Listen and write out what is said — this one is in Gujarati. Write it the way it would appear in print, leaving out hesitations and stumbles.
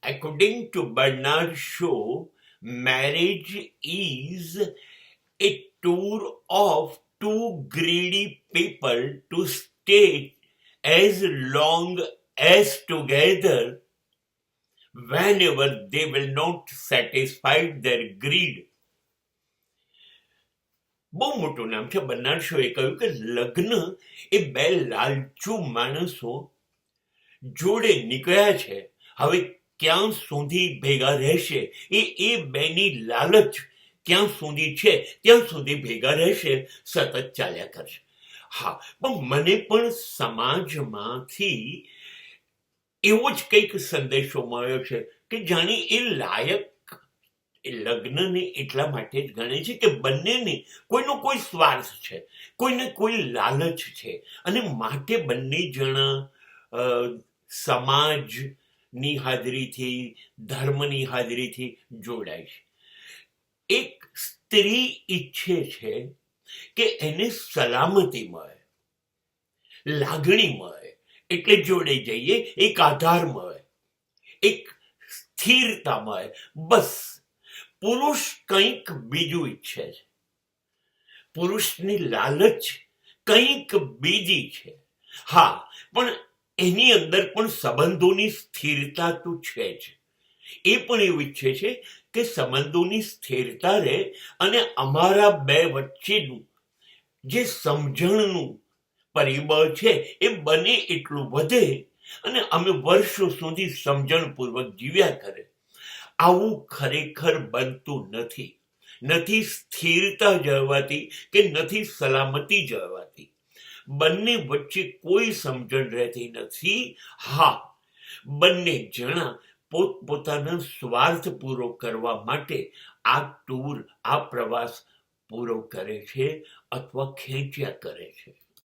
According to Bernard Shaw, marriage is a tour of two greedy people to stay as long as together whenever they will not satisfy their greed. બહુ મોટું નામ છે. બર્નાર્ડ શોએ કહ્યું કે લગ્ન એ બે લાલચુ માણસો જોડે નીકળ્યા છે. હવે ક્યાં સુધી ભેગા રહેશે એ બેની લાલચ ક્યાં સુધી છે ત્યાં સુધી ભેગા રહેશે, સતત ચાલ્યા કરશે. હા, પણ મને પણ સમાજમાંથી એવો જ કંઈક સંદેશો મળ્યો છે કે જાણે એ લાયક લગ્નને એટલા માટે જ ગણે છે કે બંનેને કોઈનો કોઈ સ્વાર્થ છે, કોઈને કોઈ લાલચ છે, અને માટે બંને જણા સમાજની હાજરીથી, ધર્મની હાજરીથી જોડાય છે. એક સ્ત્રી ઈચ્છે છે કે એને સલામતી મળે, લાગણી મળે, એટલે જોડે જઈએ, એક આધાર મળે, એક સ્થિરતા મળે. બસ પુરુષ કંઈક બીજું ઈચ્છે છે. પુરુષની લાલચ કંઈક બીજી છે. હા, પણ એની અંદર પણ સંબંધોની સ્થિરતા તો છે જ. એ પણ એવું ઈચ્છે છે કે સંબંધોની સ્થિરતા રહે અને અમારા બે વચ્ચેનું જે સમજણનું પરિબળ છે એ બને એટલું વધે અને અમે વર્ષો સુધી સમજણપૂર્વક જીવ્યા કરે. આવું ખરેખર બનતું નથી. નથી સ્થિરતા જળવાતી કે નથી સલામતી જળવાતી. બંને વચ્ચે કોઈ સમજણ રહેતી નથી. હા, બંને જણા પોતપોતાનો સ્વાર્થ પૂરો કરવા માટે આ ટૂર, આ પ્રવાસ પૂરો કરે છે અથવા ખેંચ્યા કરે છે.